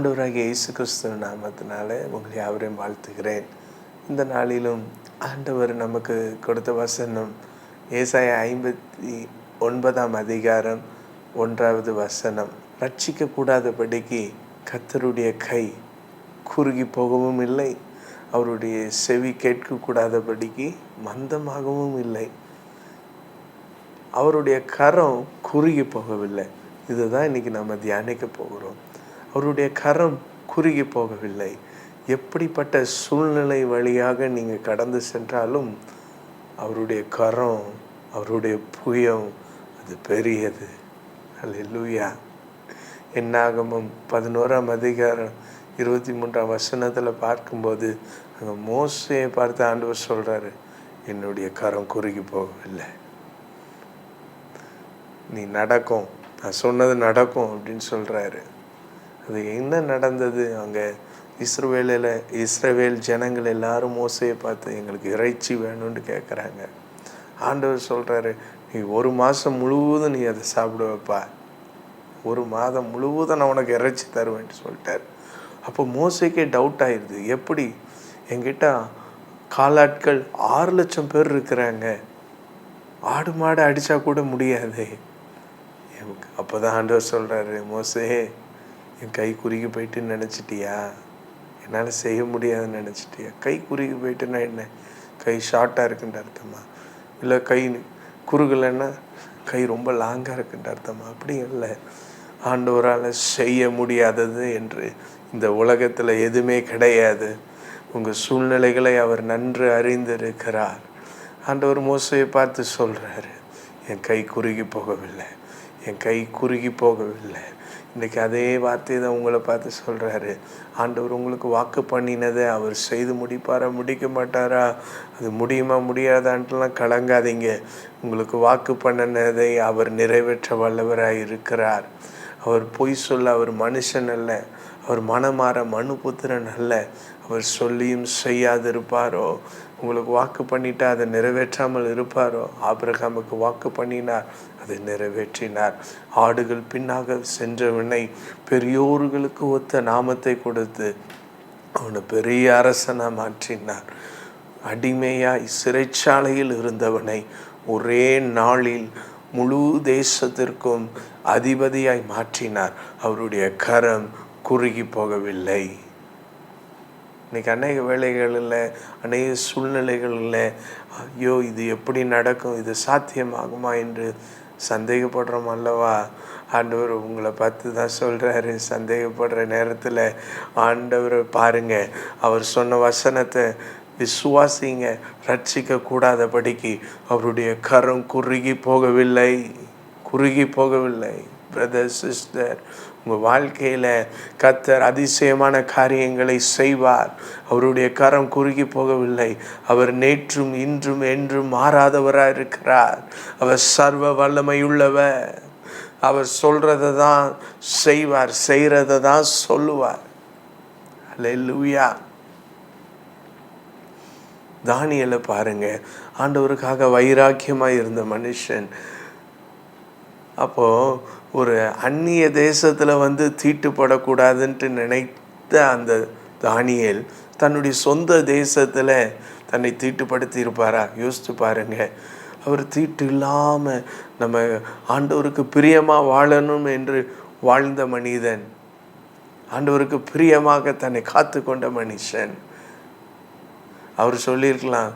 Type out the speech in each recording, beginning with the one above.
ஆண்டவராகிய இயேசு கிறிஸ்துவ நாமத்தினாலே உங்களை யாவரையும் வாழ்த்துகிறேன். இந்த நாளிலும் ஆண்டவர் நமக்கு கொடுத்த வசனம் ஏசாயா 59ஆம் அதிகாரம் 1வது வசனம். ரட்சிக்கக்கூடாதபடிக்கு கர்த்தருடைய கை குறுகி போகவும் இல்லை, அவருடைய செவி கேட்கக்கூடாதபடிக்கு மந்தமாகவும் இல்லை, அவருடைய கரம் குறுகி போகவில்லை. இதுதான் இன்னைக்கு நம்ம தியானிக்க போகிறோம். அவருடைய கரம் குறுகி போகவில்லை. எப்படிப்பட்ட சூழ்நிலை வழியாக நீங்கள் கடந்து சென்றாலும் அவருடைய கரம், அவருடைய புயம் அது பெரியது. அல்லேலூயா. என்னாகமம் 11ஆம் அதிகாரம் 23ஆம் வசனத்தில் பார்க்கும்போது அங்கே மோசேயை பார்த்து ஆண்டவர் சொல்கிறாரு, என்னுடைய கரம் குறுகி போகவில்லை, நீ நடக்கும், நான் சொன்னது நடக்கும் அப்படின்னு சொல்கிறாரு. அது என்ன நடந்தது? அங்கே இஸ்ரவேல் ஜனங்கள் எல்லாரும் மோசையை பார்த்து எங்களுக்கு இறைச்சி வேணும்னு கேட்குறாங்க. ஆண்டவர் சொல்கிறாரு, நீ 1 மாதம் முழுவதும் நீ அதை சாப்பிட வைப்பா, 1 மாதம் முழுவதும் நான் உனக்கு இறைச்சி தருவேன்ட்டு சொல்லிட்டார். அப்போ மோசைக்கே டவுட் ஆயிடுது, எப்படி என்கிட்ட காலாட்கள் 6 லட்சம் பேர் இருக்கிறாங்க, ஆடு மாடு அடித்தா கூட முடியாது. அப்போ தான் ஆண்டவர் சொல்கிறாரு, மோசே என் கை குறுகி போயிட்டுன்னு நினச்சிட்டியா, என்னால் செய்ய முடியாதுன்னு நினச்சிட்டியா? கை குறுகி போயிட்டுன்னா என்ன? கை ஷார்ட்டாக இருக்குன்ற அர்த்தமா? இல்லை கை குறுகலைன்னா கை ரொம்ப லாங்காக இருக்குன்ற அர்த்தமா? அப்படி இல்லை. ஆண்டவரால் செய்ய முடியாதது என்று இந்த உலகத்தில் எதுவுமே கிடையாது. உங்கள் சூழ்நிலைகளை அவர் நன்கு அறிந்திருக்கிறார். ஆண்டவர் மோசையை பார்த்து சொல்கிறாரு, என் கை குறுகி போகவில்லை, என் கை குறுகி போகவில்லை. இன்றைக்கி அதே வார்த்தையை தான் உங்களை பார்த்து சொல்கிறாரு. ஆண்டவர் உங்களுக்கு வாக்கு பண்ணினதை அவர் செய்து முடிப்பாரா, முடிக்க மாட்டாரா, அது முடியுமா முடியாதான்ட்டுலாம் கலங்காதீங்க. உங்களுக்கு வாக்கு பண்ணினதை அவர் நிறைவேற்ற வல்லவராக இருக்கிறார். அவர் பொய் சொல்ல அவர் மனுஷன் அல்ல, அவர் மனமாற மனுபுத்திரன் அல்ல. அவர் சொல்லியும் செய்யாதிருப்பாரோ? உங்களுக்கு வாக்கு பண்ணிட்டா அதை நிறைவேற்றாமல் இருப்பாரோ? ஆபிரகாமுக்கு வாக்கு பண்ணினார், அதை நிறைவேற்றினார். ஆடுகள் பின்னாக சென்றவனை பெரியோர்களுக்கு ஒத்த நாமத்தை கொடுத்து அவனை பெரிய அரசனாக மாற்றினார். அடிமையாய் சிறைச்சாலையில் இருந்தவனை ஒரே நாளில் முழு தேசத்திற்கும் அதிபதியாய் மாற்றினார். அவருடைய கரம் குறுகி போகவில்லை. இன்றைக்கி அநேக வேலைகளில், அநேக சூழ்நிலைகளில் ஐயோ இது எப்படி நடக்கும், இது சாத்தியமாகுமா என்று சந்தேகப்படுறோம் அல்லவா? ஆண்டவர் உங்களை பார்த்து தான் சொல்கிறாரு, சந்தேகப்படுற நேரத்தில் ஆண்டவரை பாருங்கள், அவர் சொன்ன வசனத்தை விசுவாசிங்க. ரட்சிக்க கூடாதபடிக்கு அவருடைய கரம் குறுகி போகவில்லை, குறுகி போகவில்லை. பிரதர், சிஸ்டர், உங்கள் வாழ்க்கையில் கர்த்தர் அதிசயமான காரியங்களை செய்வார். அவருடைய கரம் குறுகி போகவில்லை. அவர் நேற்றும் இன்றும் என்றும் மாறாதவராக இருக்கிறார். அவர் சர்வ வல்லமையுள்ளவர். அவர் சொல்கிறத தான் செய்வார், செய்கிறத தான் சொல்லுவார். அல்லேலூயா. தானியேலை பாருங்க, ஆண்டவருக்காக வைராக்கியமாக இருந்த மனுஷன். அப்போது ஒரு அந்நிய தேசத்தில் தீட்டுப்படக்கூடாதுன்ட்டு நினைத்த அந்த தானியேல் தன்னுடைய சொந்த தேசத்தில் தன்னை தீட்டுப்படுத்தி இருப்பாரா? யோசித்து பாருங்கள். அவர் தீட்டு இல்லாமல் நம்ம ஆண்டவருக்கு பிரியமாக வாழணும் என்று வாழ்ந்த மனிதன், ஆண்டவருக்கு பிரியமாக தன்னை காத்து கொண்ட மனுஷன். அவர் சொல்லியிருக்கலாம்,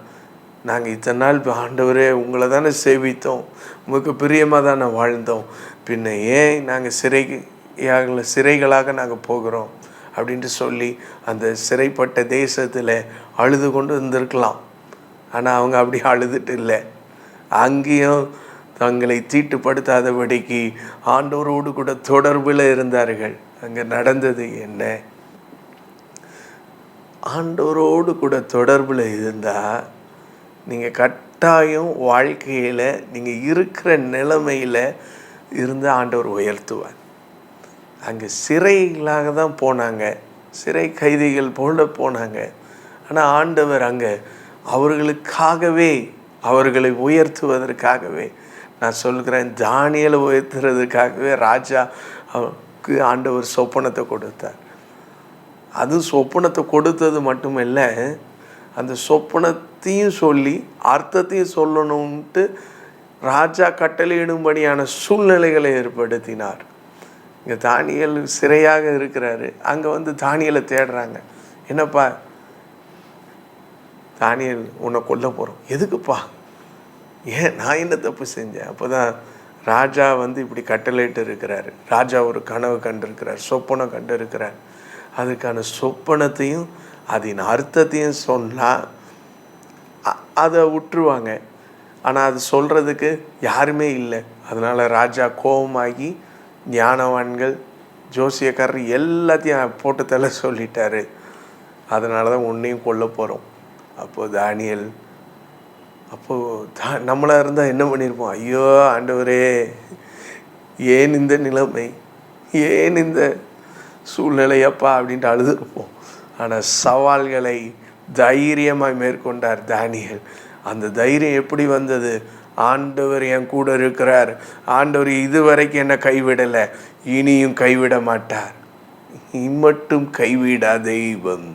நாங்கள் இத்தனை நாள் ஆண்டவரே உங்களை தானே சேவித்தோம், உங்களுக்கு பிரியமாக தானே வாழ்ந்தோம், பின்ன ஏன் நாங்கள் சிறைகளாக நாங்கள் போகிறோம் அப்படின்ட்டு சொல்லி அந்த சிறைப்பட்ட தேசத்தில் அழுது கொண்டு இருந்திருக்கலாம். ஆனால் அவங்க அப்படி அழுதுட்டு இல்லை. அங்கேயும் தங்களை தீட்டுப்படுத்தாதபடிக்கு ஆண்டவரோடு கூட தொடர்பில் இருந்தார்கள். அங்கே நடந்தது என்ன? ஆண்டவரோடு கூட தொடர்பில் இருந்தால் நீங்கள் கட்டாயம் வாழ்க்கையில் நீங்கள் இருக்கிற நிலைமையில் இருந்து ஆண்டவர் உயர்த்துவார். அங்கே சிறைகளாக தான் போனாங்க, சிறை கைதிகள் போல போனாங்க. ஆனால் ஆண்டவர் அங்கே அவர்களுக்காகவே, அவர்களை உயர்த்துவதற்காகவே, நான் சொல்கிறேன், தானியேலை உயர்த்துறதுக்காகவே ராஜா அவருக்கு ஆண்டவர் சொப்பனத்தை கொடுத்தார். அதுவும் சொப்பனத்தை கொடுத்தது மட்டும் இல்லை, அந்த சொப்பனத்தையும் சொல்லி அர்த்தத்தையும் சொல்லணும்ன்ட்டு ராஜா கட்டளையிடும்படியான சூழ்நிலைகளை ஏற்படுத்தினார். இங்கே தானியேல் சிறையாக இருக்கிறாரு. அங்கே வந்து தானியேலை தேடுறாங்க. என்னப்பா தானியேல், உன்னை கொல்ல போகிறோம். எதுக்குப்பா? ஏன், நான் என்ன தப்பு செஞ்சேன்? அப்போ தான் ராஜா வந்து இப்படி கட்டளையிட்டு இருக்கிறாரு. ராஜா ஒரு கனவு கண்டிருக்கிறார், சொப்பனம் கண்டிருக்கிறார். அதுக்கான சொப்பனத்தையும் அதன் அர்த்தத்தையும் சொன்னால் அதை விட்டுருவாங்க. ஆனால் அது சொல்கிறதுக்கு யாருமே இல்லை. அதனால் ராஜா கோபமாகி ஞானவான்கள் ஜோசியக்காரர் எல்லாத்தையும் போட்டு தலை சொல்லிட்டாரு. அதனால தான் உன்னையும் கொல்ல போகிறோம். அப்போது தானியேல், அப்போது நம்மளாக இருந்தால் என்ன பண்ணியிருப்போம்? ஐயோ ஆண்டவரே, ஏன் இந்த நிலைமை, ஏன் இந்த சூழ்நிலையப்பா அப்படின்ட்டு அழுதுருப்போம். ஆனால் சவால்களை தைரியமாக மேற்கொண்டார் தானியேல். அந்த தைரியம் எப்படி வந்தது? ஆண்டவர் என் கூட இருக்கிறார், ஆண்டவர் இதுவரைக்கும் என்னை கைவிடலை, இனியும் கைவிட மாட்டார், இம்மட்டும் கைவிட தெய்வம்,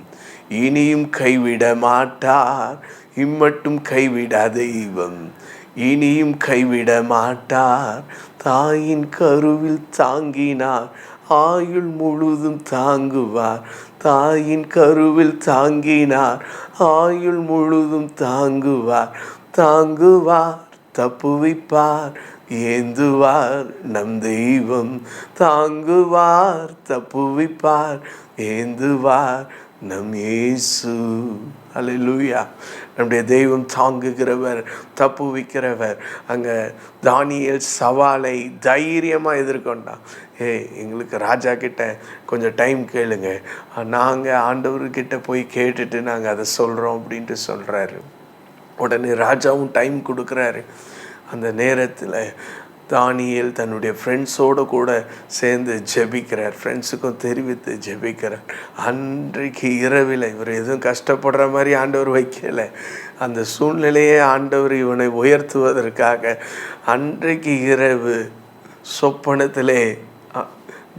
இனியும் கைவிட மாட்டார், இம்மட்டும் கைவிட தெய்வம், இனியும் கைவிட மாட்டார். தாயின் கருவில் தாங்கினார், ஆயுள் முழுதும் தாங்குவார். தாயின் கருவில் தாங்கினார், ஆயுள் முழுதும் தாங்குவார். தாங்குவார், தப்புவிப்பார், ஏந்துவார் நம் தெய்வம். தாங்குவார், தப்புவிப்பார், ஏந்துவார் நம் இயேசு. அல்லேலூயா. நம்முடைய தெய்வம் தாங்குகிறவர், தப்புவிக்கிறவர். அங்கே தானியேல் சவாலை தைரியமாக எதிர்கொண்டான். எங்களுக்கு ராஜா கிட்ட கொஞ்சம் டைம் கேளுங்க, நாங்கள் ஆண்டவர்கிட்ட போய் கேட்டுட்டு நாங்கள் அதை சொல்கிறோம் அப்படின்ட்டு சொல்கிறாரு. உடனே ராஜாவும் டைம் கொடுக்குறாரு. அந்த நேரத்தில் தானியேல் தன்னுடைய ஃப்ரெண்ட்ஸோடு கூட சேர்ந்து ஜெபிக்கிறார். ஃப்ரெண்ட்ஸுக்கும் தெரிவித்து ஜெபிக்கிறார். அன்றைக்கு இரவில் இவர் எதுவும் கஷ்டப்படுற மாதிரி ஆண்டவர் வைக்கலை. அந்த சூழ்நிலையே ஆண்டவர் இவனை உயர்த்துவதற்காக அன்றைக்கு இரவு சொப்பனத்திலே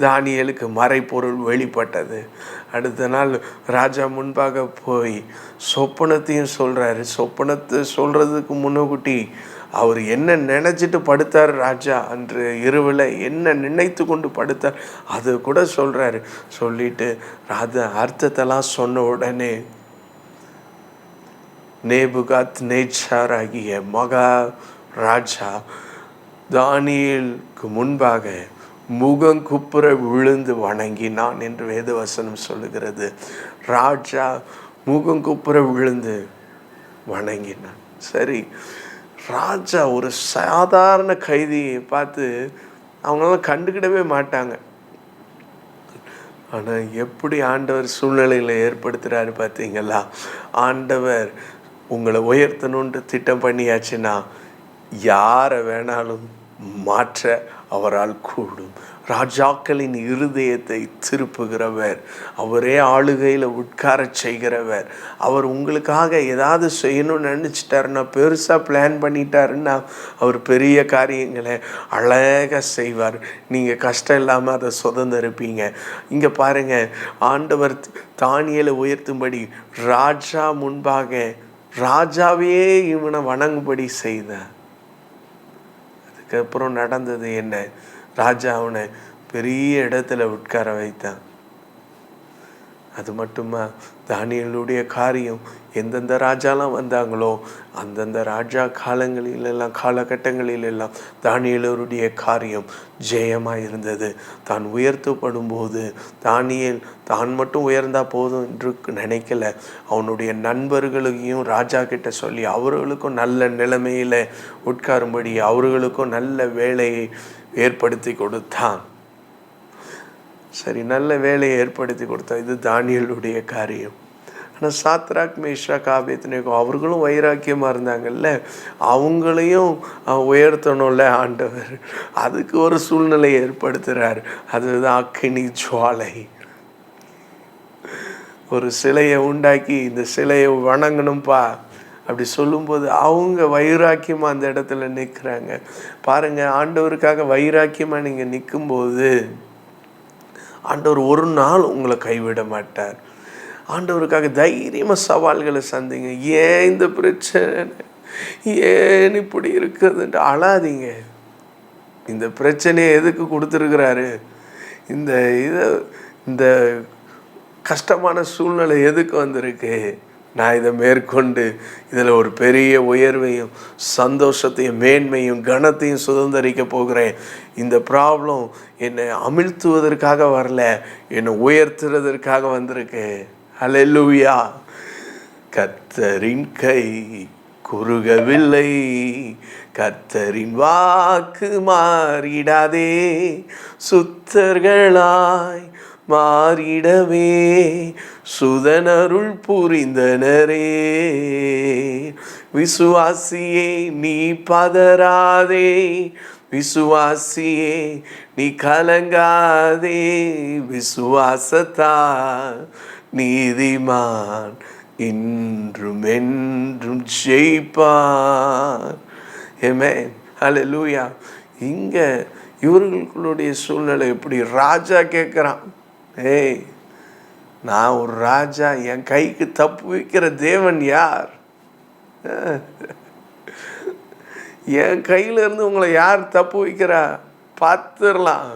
தானியேலுக்கு மறைப்பொருள் வெளிப்பட்டது. அடுத்த நாள் ராஜா முன்பாக போய் சொப்பனத்தையும் சொல்கிறாரு. சொப்பனத்தை சொல்கிறதுக்கு முன்னக்கூட்டி அவர் என்ன நினச்சிட்டு படுத்தார் ராஜா, அன்று இரவில் என்ன நினைத்து கொண்டு படுத்தார் அது கூட சொல்கிறாரு. சொல்லிட்டு ராஜா அர்த்தத்தெல்லாம் சொன்ன உடனே நேபுகாத் நேச்சார் ஆகிய மகா ராஜா தானியேலுக்கு முன்பாக முகங்குப்புற விழுந்து வணங்கினான் என்று வேதவசனம் சொல்லுகிறது. ராஜா முகங்குப்புற விழுந்து வணங்கினான். சரி, ராஜா ஒரு சாதாரண கைதியை பார்த்து அவங்களாம் கண்டுக்கிடவே மாட்டாங்க. ஆனால் எப்படி ஆண்டவர் சூழ்நிலைகளை ஏற்படுத்துகிறாரு பார்த்தீங்களா? ஆண்டவர் உங்களை உயர்த்தணுன்ட்டு திட்டம் பண்ணியாச்சுன்னா யாரை வேணாலும் மாற்ற அவரால் கூடும். ராஜாக்களின் இருதயத்தை திருப்புகிறவர், அவரே ஆளுகையில் உட்கார செய்கிறவர். அவர் உங்களுக்காக ஏதாவது செய்யணும்னு நினச்சிட்டாருன்னா, பெருசாக பிளான் பண்ணிட்டாருன்னா அவர் பெரிய காரியங்களை அழகாக செய்வார். நீங்கள் கஷ்டம் இல்லாமல் அதை சுதந்திருப்பீங்க. இங்கே பாருங்கள், ஆண்டவர் தானியேலை உயர்த்தும்படி ராஜா முன்பாக ராஜாவே இவனை வணங்கும்படி செய்தார். அதுக்கப்புறம் நடந்தது என்ன? ராஜா அவனை பெரிய இடத்துல உட்கார வைத்தான். அது மட்டுமா, தானியேலுடைய காரியம் எந்தெந்த ராஜாலாம் வந்தாங்களோ அந்தந்த ராஜா காலகட்டங்களிலெல்லாம் தானியேலுடைய காரியம் ஜெயமாக இருந்தது. தான் உயர்த்தப்படும் போது தானியேல் தான் மட்டும் உயர்ந்தா போதும் என்று நினைக்கல. அவனுடைய நண்பர்களையும் ராஜா கிட்ட சொல்லி அவர்களுக்கும் நல்ல நிலைமையில் உட்காரும்படி அவர்களுக்கும் நல்ல வேலையை ஏற்படுத்தி கொடுத்தான். சரி, நல்ல வேலையை ஏற்படுத்தி கொடுத்தா. இது தானியேலுடைய காரியம். ஆனால் சாத்ராக் மேஷாக் ஆபேத்நேகோ அவர்களும் வைராக்கியமாக இருந்தாங்கல்ல, அவங்களையும் உயர்த்தணும்ல ஆண்டவர். அதுக்கு ஒரு சூழ்நிலை ஏற்படுத்துகிறார். அதுதான் அக்கினி ஜுவாலை. ஒரு சிலையை உண்டாக்கி இந்த சிலையை வணங்கணும்ப்பா அப்படி சொல்லும்போது அவங்க வைராக்கியமாக அந்த இடத்துல நிற்கிறாங்க. பாருங்கள், ஆண்டவருக்காக வைராக்கியமாக நீங்கள் நிற்கும்போது ஆண்டவர் ஒரு நாள் உங்களை கைவிட மாட்டார். ஆண்டவருக்காக தைரியமாக சவால்களை சந்திங்க. ஏன் இந்த பிரச்சனை, ஏன் இப்படி இருக்குதுன்ட்டு அழாதீங்க. இந்த பிரச்சனையை எதுக்கு கொடுத்துருக்கிறாரு, இந்த இந்த கஷ்டமான சூழ்நிலை எதுக்கு வந்திருக்கு, நான் இதை மேற்கொண்டு இதில் ஒரு பெரிய உயர்வையும் சந்தோஷத்தையும் மேன்மையும் கனத்தையும் சுதந்திரிக்க போகிறேன். இந்த ப்ராப்ளம் என்னை அமிழ்த்துவதற்காக வரல, என்னை உயர்த்துறதற்காக வந்திருக்கு. ஹல்லேலூயா. கர்த்தரின் கை குறுகவில்லை, கர்த்தரின் வாக்கு மாறிடாதே, சுத்தர்களாய் மாறிடவே சுதனருள் புரிந்தனரே. விசுவாசியே நீ பதறாதே, விசுவாசியே நீ கலங்காதே, விசுவாசத்தால் நீதிமான் இன்றும் என்றும் ஜெயிப்பான். ஆமென். ஹல்லேலூயா. இங்க இவர்களுடைய சூழ்நிலை எப்படி, ராஜா கேட்குறான், ஏய் நான் ஒரு ராஜா, என் கைக்கு தப்பு வைக்கிற தேவன் யார், என் கையில இருந்து உங்களை யார் தப்பு வைக்கிறா பார்த்துடலாம்.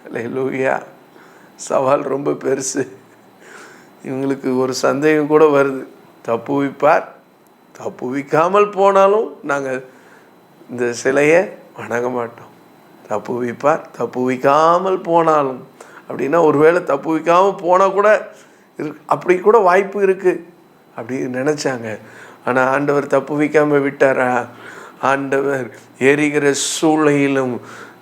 ஹல்லேலூயா. சவால் ரொம்ப பெருசு. இவங்களுக்கு ஒரு சந்தேகம் கூட வருது, தப்பு வைப்பார், தப்பு வைக்காமல் போனாலும் நாங்கள் இந்த சிலையை வணங்க மாட்டோம். தப்பு வைப்பார், தப்பு வைக்காமல் போனாலும், அப்படின்னா ஒருவேளை தப்பு வைக்காமல் போனால் கூட அப்படி கூட வாய்ப்பு இருக்குது அப்படி நினச்சாங்க. ஆனால் ஆண்டவர் தப்பு வைக்காமல் விட்டாரா? ஆண்டவர் எரிகிற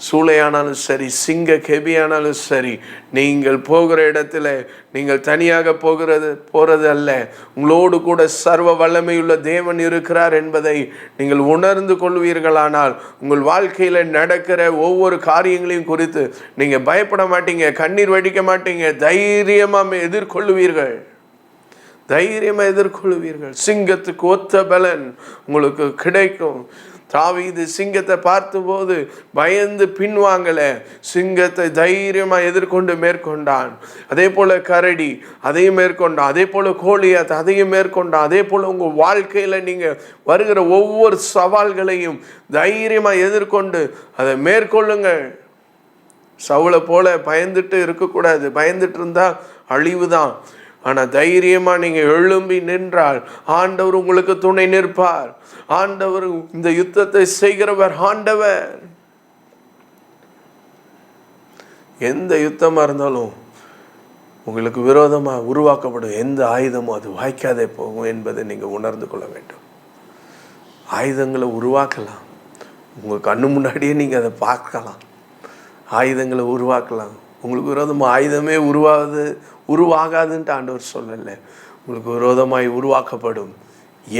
சூளையானாலும் சரி, சிங்க கெபியானாலும் சரி, நீங்கள் போகிற இடத்துல நீங்கள் தனியாக போகிறது அல்ல, உங்களோடு கூட சர்வ வல்லமையுள்ள தேவன் இருக்கிறார் என்பதை நீங்கள் உணர்ந்து கொள்வீர்களானால் உங்கள் வாழ்க்கையில் நடக்கிற ஒவ்வொரு காரியங்களையும் குறித்து நீங்கள் பயப்பட மாட்டீங்க, கண்ணீர் வடிக்க மாட்டீங்க, தைரியமாக எதிர்கொள்வீர்கள். சிங்கத்துக்கு ஒத்த பலன் உங்களுக்கு கிடைக்கும். தாவீது சிங்கத்தை பார்த்தபோது பயந்து பின்வாங்கல, சிங்கத்தை தைரியமா எதிர்கொண்டு மேற்கொண்டான். அதே போல கரடி அதையும் மேற்கொண்டான், அதே போல கோலியாத் அதையும் மேற்கொண்டான். அதே போல உங்க வாழ்க்கையில நீங்க வருகிற ஒவ்வொரு சவால்களையும் தைரியமா எதிர்கொண்டு அதை மேற்கொள்ளுங்கள். சவுலை போல பயந்துட்டு இருக்கக்கூடாது. பயந்துட்டு இருந்தா அழிவுதான். ஆனா தைரியமா நீங்க எழும்பி நின்றால் ஆண்டவர் உங்களுக்கு துணை நிற்பார். ஆண்டவர் இந்த யுத்தத்தை செய்கிறவர் ஆண்டவர். எந்த யுத்தமா இருந்தாலும் உங்களுக்கு விரோதமா உருவாக்கப்படும் எந்த ஆயுதமும் அது வாய்க்காதே போகும் என்பதை நீங்க உணர்ந்து கொள்ள வேண்டும். ஆயுதங்களை உருவாக்கலாம், உங்க கண்ணு முன்னாடியே நீங்க அதை பார்க்கலாம். ஆயுதங்களை உருவாக்கலாம். உங்களுக்கு விரோதமாக ஆயுதமே உருவாகாதுன்ட்டு ஆண்டவர் சொல்லலை. உங்களுக்கு விரோதமாய் உருவாக்கப்படும்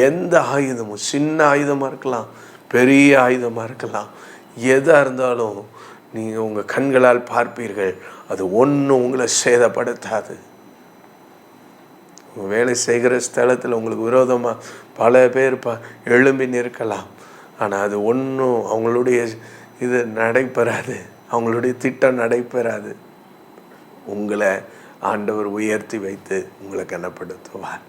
எந்த ஆயுதமும், சின்ன ஆயுதமாக இருக்கலாம், பெரிய ஆயுதமாக இருக்கலாம், எதாக இருந்தாலும் நீங்கள் உங்கள் கண்களால் பார்ப்பீர்கள். அது ஒன்றும் உங்களை சேதப்படுத்தாது. உங்கள் வேலை செய்கிற ஸ்தலத்தில் உங்களுக்கு விரோதமாக பல பேர் எழும்பி நிற்கலாம். ஆனால் அது ஒன்றும் அவங்களுடைய இது நடைபெறாது, அவங்களுடைய திட்டம் நடைபெறாது. உங்களை ஆண்டவர் உயர்த்தி வைத்து உங்களை கனப்படுத்துவார்.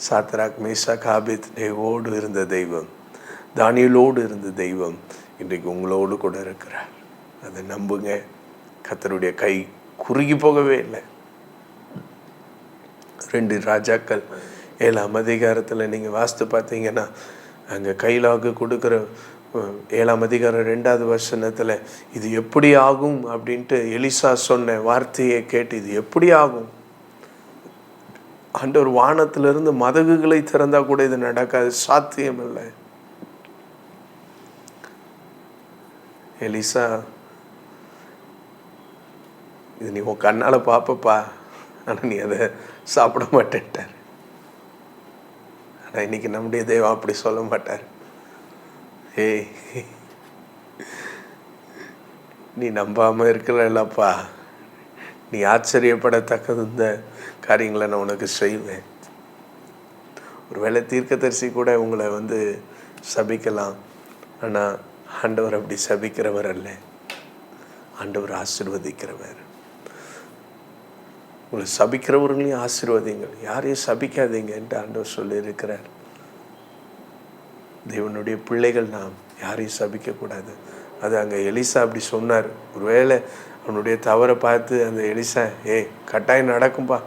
சாத்ராக் மேஷாக் ஆபேத்நேகோடு இருந்த தெய்வம், தானியேலோடு இருந்த தெய்வம் இன்றைக்கு உங்களோடு கூட இருக்கிறார். அதை நம்புங்க. கர்த்தருடைய கை குறுகி போகவே இல்லை. 2 ராஜாக்கள் 7ஆம் அதிகாரத்தில் நீங்கள் வாசித்து பார்த்தீங்கன்னா, அங்கே கைலாகு கொடுக்குற 7ஆம் அதிகாரம் 2வது வசனத்தில் இது எப்படி ஆகும் அப்படின்ட்டு எலிசா சொன்ன வார்த்தையை கேட்டு, இது எப்படி ஆகும்? ஆண்டவர் வானத்திலிருந்து மதகுகளை திறந்தா கூட இது நடக்காது, சாத்தியம் இல்லை. எலிசா, இது நீ உன் கண்ணால பாப்பப்பா, ஆனா நீ அதை சாப்பிட மாட்டேன்ட்டார். ஆனா இன்னைக்கு நம்முடைய தேவன் அப்படி சொல்ல மாட்டார். ஏய், நீ நம்பாம இருக்கிறல்லப்பா, நீ ஆச்சரியப்படத்தக்கது இந்த காரியங்களை நான் உனக்கு செய்வேன். ஒருவேளை தீர்க்கதரிசி கூட உங்களை சபிக்கலாம். ஆனால் ஆண்டவர் அப்படி சபிக்கிறவர் அல்ல, ஆண்டவர் ஆசீர்வதிக்கிறவர். உங்களை சபிக்கிறவர்களையும் ஆசீர்வதிங்கள், யாரையும் சபிக்காதீங்க என்று ஆண்டவர் சொல்லியிருக்கிறார். தேவனுடைய பிள்ளைகள் நாம் யாரையும் சபிக்கக்கூடாது. அது அங்கே எலிசா அப்படி சொன்னார். ஒருவேளை அவனுடைய தவறை பார்த்து அந்த எலிசா கட்டாயம் நடக்கும்பா,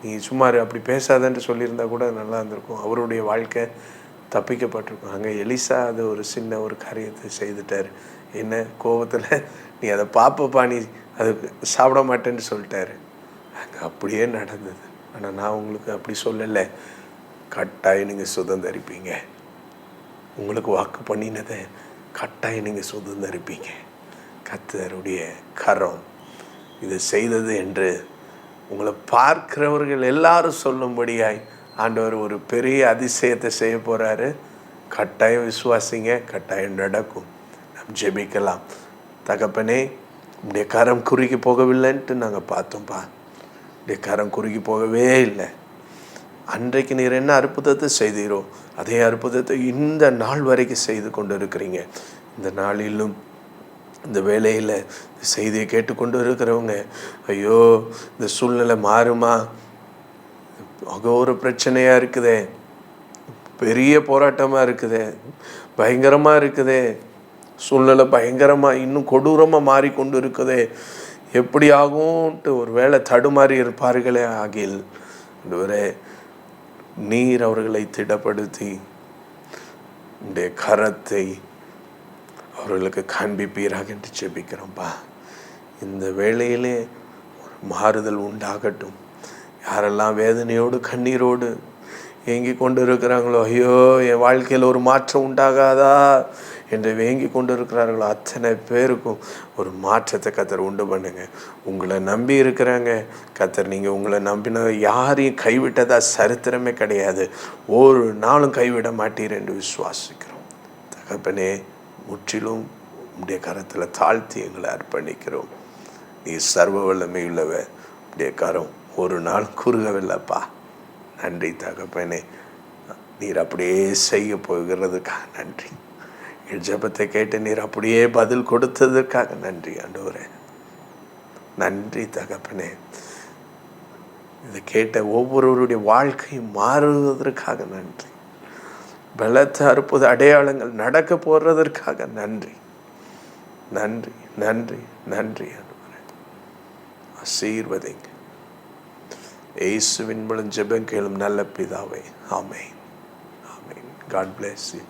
நீ சும்மா அப்படி பேசாதன்ட்டு சொல்லியிருந்தா கூட நல்லா இருந்திருக்கும், அவருடைய வாழ்க்கை தப்பிக்கப்பட்டிருக்கும். அங்கே எலிசா அது ஒரு சின்ன ஒரு காரியத்தை செய்துட்டார். என்ன கோபத்தில், நீ அதை பார்ப்பப்பா, நீ அது சாப்பிட மாட்டேன்னு சொல்லிட்டாரு. அங்கே அப்படியே நடந்தது. ஆனால் நான் உங்களுக்கு அப்படி சொல்லலை, கட்டாயம் நீங்கள் சுதந்திரிப்பீங்க, உங்களுக்கு வாக்கு பண்ணினதை கட்டாயம் நீங்கள் சுதந்திரிப்பீங்க. கர்த்தருடைய கரம் இது செய்தது என்று உங்களை பார்க்கிறவர்கள் எல்லாரும் சொல்லும்படியாய் ஆண்டவர் ஒரு பெரிய அதிசயத்தை செய்ய போகிறாரு. கட்டாயம் விசுவாசிங்க, கட்டாயம் நடக்கும். நாம் ஜெபிக்கலாம். தகப்பனே, உடைய கரம் குறுகி போகவில்லைன்ட்டு நாங்கள் பார்த்தோம்ப்பா. உடைய கரம் குறுகி போகவே இல்லை. அன்றைக்கு நீர் என்ன அற்புதத்தை செய்தீரோ அதே அற்புதத்தை இந்த நாள் வரைக்கும் செய்து கொண்டு இருக்கிறீங்க. இந்த நாளிலும் இந்த வேலையில் செய்தியை கேட்டுக்கொண்டு இருக்கிறவங்க, ஐயோ இந்த சூழ்நிலை மாறுமா, அகோர பிரச்சனையாக இருக்குதே, பெரிய போராட்டமாக இருக்குதே, பயங்கரமாக இருக்குதே, சூழ்நிலை பயங்கரமாக இன்னும் கொடூரமாக மாறிக்கொண்டு இருக்குதே, எப்படி ஆகும்ன்ட்டு ஒரு வேளை தடுமாறி இருப்பார்களே ஆகில் ஆண்டவரே, நீர் அவர்களை திடப்படுத்தி உடைய கரத்தை அவர்களுக்கு காண்பிப்பீராக என்று ஜெபிக்கிறோம்ப்பா. இந்த வேளையிலே ஒரு மாறுதல் உண்டாகட்டும். யாரெல்லாம் வேதனையோடு கண்ணீரோடு ஏங்கி கொண்டு இருக்கிறாங்களோ, ஐயோ என் வாழ்க்கையில் ஒரு மாற்றம் உண்டாகாதா என்று வேங்கி கொண்டு இருக்கிறார்களோ அத்தனை பேருக்கும் ஒரு மாற்றத்தை கர்த்தர் உண்டு பண்ணுங்க. உங்களை நம்பி இருக்கிறாங்க கர்த்தர். நீங்கள் உங்களை நம்பின யாரையும் கைவிட்டதா சரித்திரமே கிடையாது. ஒரு நாளும் கைவிட மாட்டீர் என்று விசுவாசிக்கிறோம். தகப்பனே, முற்றிலும் உடைய கரத்தில் தாழ்த்தி எங்களை அர்ப்பணிக்கிறோம். நீ சர்வ வல்லமை உள்ளவ, உடைய கரம் ஒரு நாள் குறுகவில்லைப்பா. நன்றி தகப்பனே, நீர் அப்படியே செய்ய போகிறதுக்காக நன்றி. என் ஜெபத்தை கேட்டு நீர் அப்படியே பதில் கொடுத்ததற்காக நன்றி ஆண்டவரே. நன்றி தகப்பனே, இதை கேட்ட ஒவ்வொருவருடைய வாழ்க்கையும் மாறுவதற்காக நன்றி. பலத்த அற்புத அடையாளங்கள் நடக்க போறதற்காக நன்றி. நன்றி நன்றி நன்றி ஆண்டவரே. ஆசீர்வதிங்க. இயேசுவின் மூலம் ஜெபம் கேளும் நல்ல பிதாவே. ஆமென். ஆமென். God bless you.